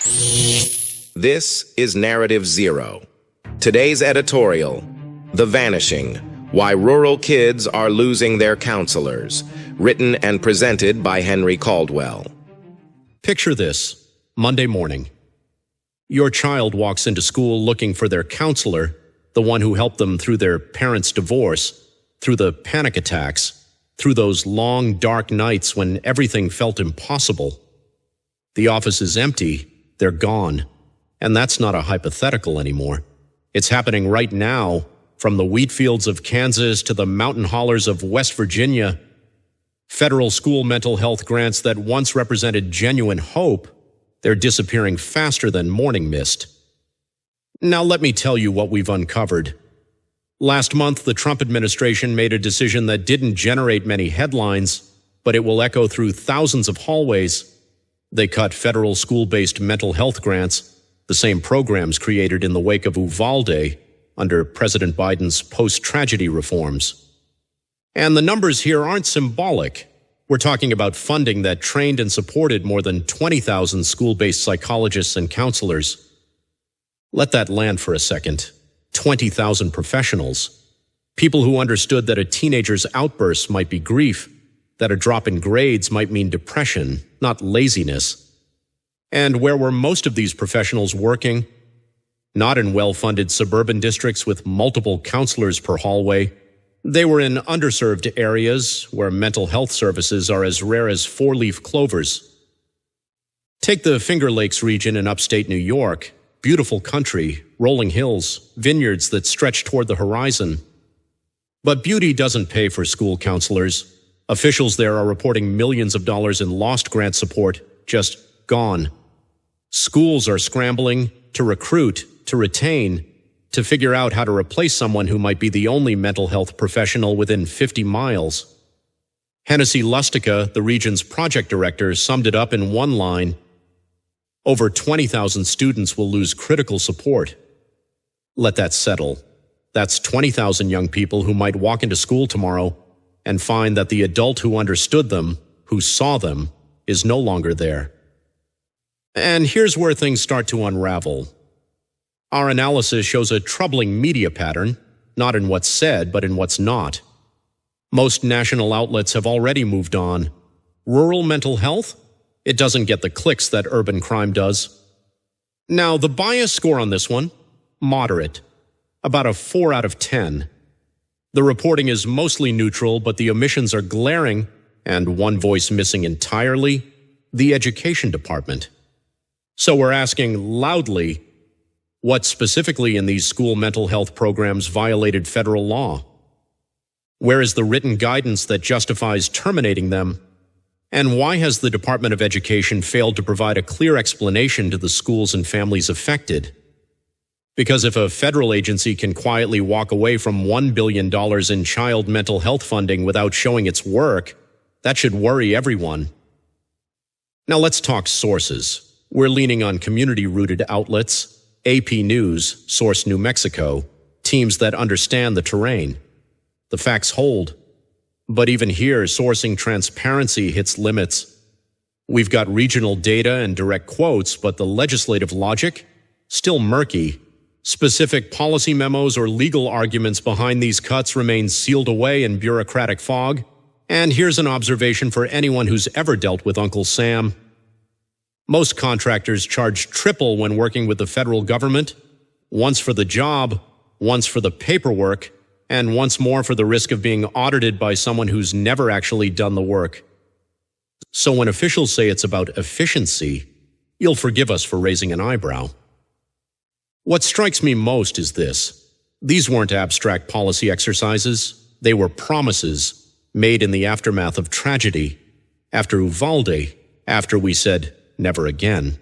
This is Narrative Zero. Today's editorial, The Vanishing, Why Rural Kids Are Losing Their Counselors, written and presented by Henry Caldwell. Picture this, Monday morning. Your child walks into school looking for their counselor, the one who helped them through their parents' divorce, through the panic attacks, through those long, dark nights when everything felt impossible. The office is empty, they're gone. And that's not a hypothetical anymore. It's happening right now, from the wheat fields of Kansas to the mountain hollers of West Virginia. Federal school mental health grants that once represented genuine hope, they're disappearing faster than morning mist. Now let me tell you what we've uncovered. Last month, the Trump administration made a decision that didn't generate many headlines, but it will echo through thousands of hallways. They cut federal school-based mental health grants, the same programs created in the wake of Uvalde under President Biden's post-tragedy reforms. And the numbers here aren't symbolic. We're talking about funding that trained and supported more than 20,000 school-based psychologists and counselors. Let that land for a second. 20,000 professionals. People who understood that a teenager's outbursts might be grief, that a drop in grades might mean depression, not laziness. And where were most of these professionals working? Not in well-funded suburban districts with multiple counselors per hallway. They were in underserved areas where mental health services are as rare as four-leaf clovers. Take the Finger Lakes region in upstate New York. Beautiful country, rolling hills, vineyards that stretch toward the horizon. But beauty doesn't pay for school counselors. Officials there are reporting millions of dollars in lost grant support, just gone. Schools are scrambling to recruit, to retain, to figure out how to replace someone who might be the only mental health professional within 50 miles. Hennessy Lustica, the region's project director, summed it up in one line: over 20,000 students will lose critical support. Let that settle. That's 20,000 young people who might walk into school tomorrow and find that the adult who understood them, who saw them, is no longer there. And here's where things start to unravel. Our analysis shows a troubling media pattern, not in what's said, but in what's not. Most national outlets have already moved on. Rural mental health? It doesn't get the clicks that urban crime does. Now, the bias score on this one? Moderate. About a 4 out of 10. The reporting is mostly neutral, but the omissions are glaring, and one voice missing entirely: the education department. So we're asking loudly, what specifically in these school mental health programs violated federal law? Where is the written guidance that justifies terminating them? And why has the Department of Education failed to provide a clear explanation to the schools and families affected? Because if a federal agency can quietly walk away from $1 billion in child mental health funding without showing its work, that should worry everyone. Now let's talk sources. We're leaning on community-rooted outlets, AP News, Source New Mexico, teams that understand the terrain. The facts hold. But even here, sourcing transparency hits limits. We've got regional data and direct quotes, but the legislative logic? Still murky. Specific policy memos or legal arguments behind these cuts remain sealed away in bureaucratic fog. And here's an observation for anyone who's ever dealt with Uncle Sam. Most contractors charge triple when working with the federal government, once for the job, once for the paperwork, and once more for the risk of being audited by someone who's never actually done the work. So when officials say it's about efficiency, you'll forgive us for raising an eyebrow. What strikes me most is this. These weren't abstract policy exercises. They were promises made in the aftermath of tragedy, after Uvalde, after we said, never again.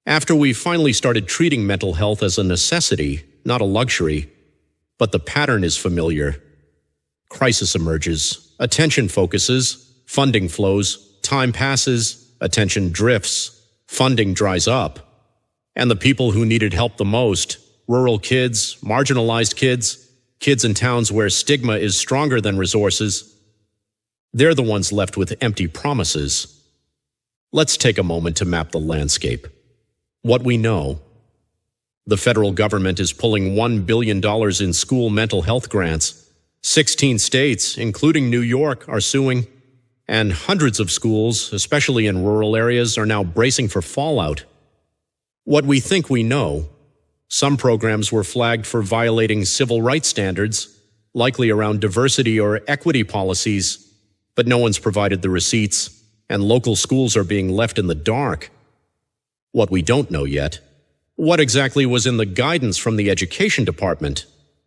After we finally started treating mental health as a necessity, not a luxury, but the pattern is familiar. Crisis emerges, attention focuses, funding flows, time passes, attention drifts, funding dries up. And the people who needed help the most, rural kids, marginalized kids, kids in towns where stigma is stronger than resources, they're the ones left with empty promises. Let's take a moment to map the landscape. What we know. The federal government is pulling $1 billion in school mental health grants. 16 states, including New York, are suing, and hundreds of schools, especially in rural areas, are now bracing for fallout. What we think we know. Some programs were flagged for violating civil rights standards, likely around diversity or equity policies, but no one's provided the receipts, and local schools are being left in the dark. What we don't know yet. What exactly was in the guidance from the Education Department?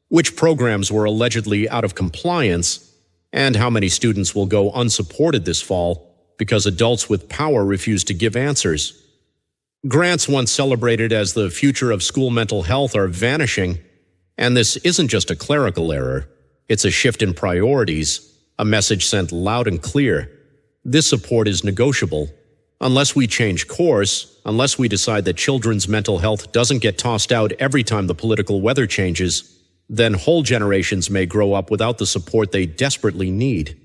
Which programs were allegedly out of compliance? And how many students will go unsupported this fall because adults with power refuse to give answers? Grants once celebrated as the future of school mental health are vanishing, and this isn't just a clerical error. It's a shift in priorities, a message sent loud and clear. This support is negotiable. Unless we change course, unless we decide that children's mental health doesn't get tossed out every time the political weather changes, then whole generations may grow up without the support they desperately need.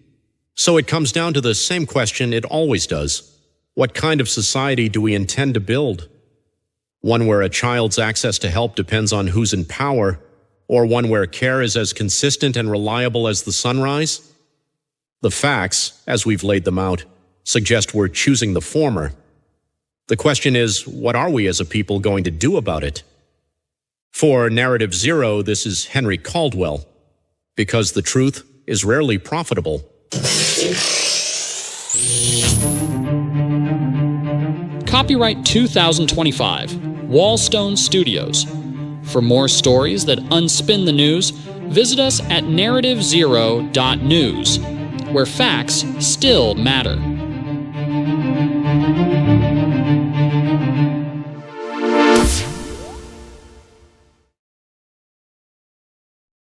So it comes down to the same question it always does. What kind of society do we intend to build? One where a child's access to help depends on who's in power, or one where care is as consistent and reliable as the sunrise? The facts, as we've laid them out, suggest we're choosing the former. The question is, what are we as a people going to do about it? For Narrative Zero, this is Henry Caldwell, because the truth is rarely profitable. Copyright 2025, Wallstone Studios. For more stories that unspin the news, visit us at narrativezero.news, where facts still matter.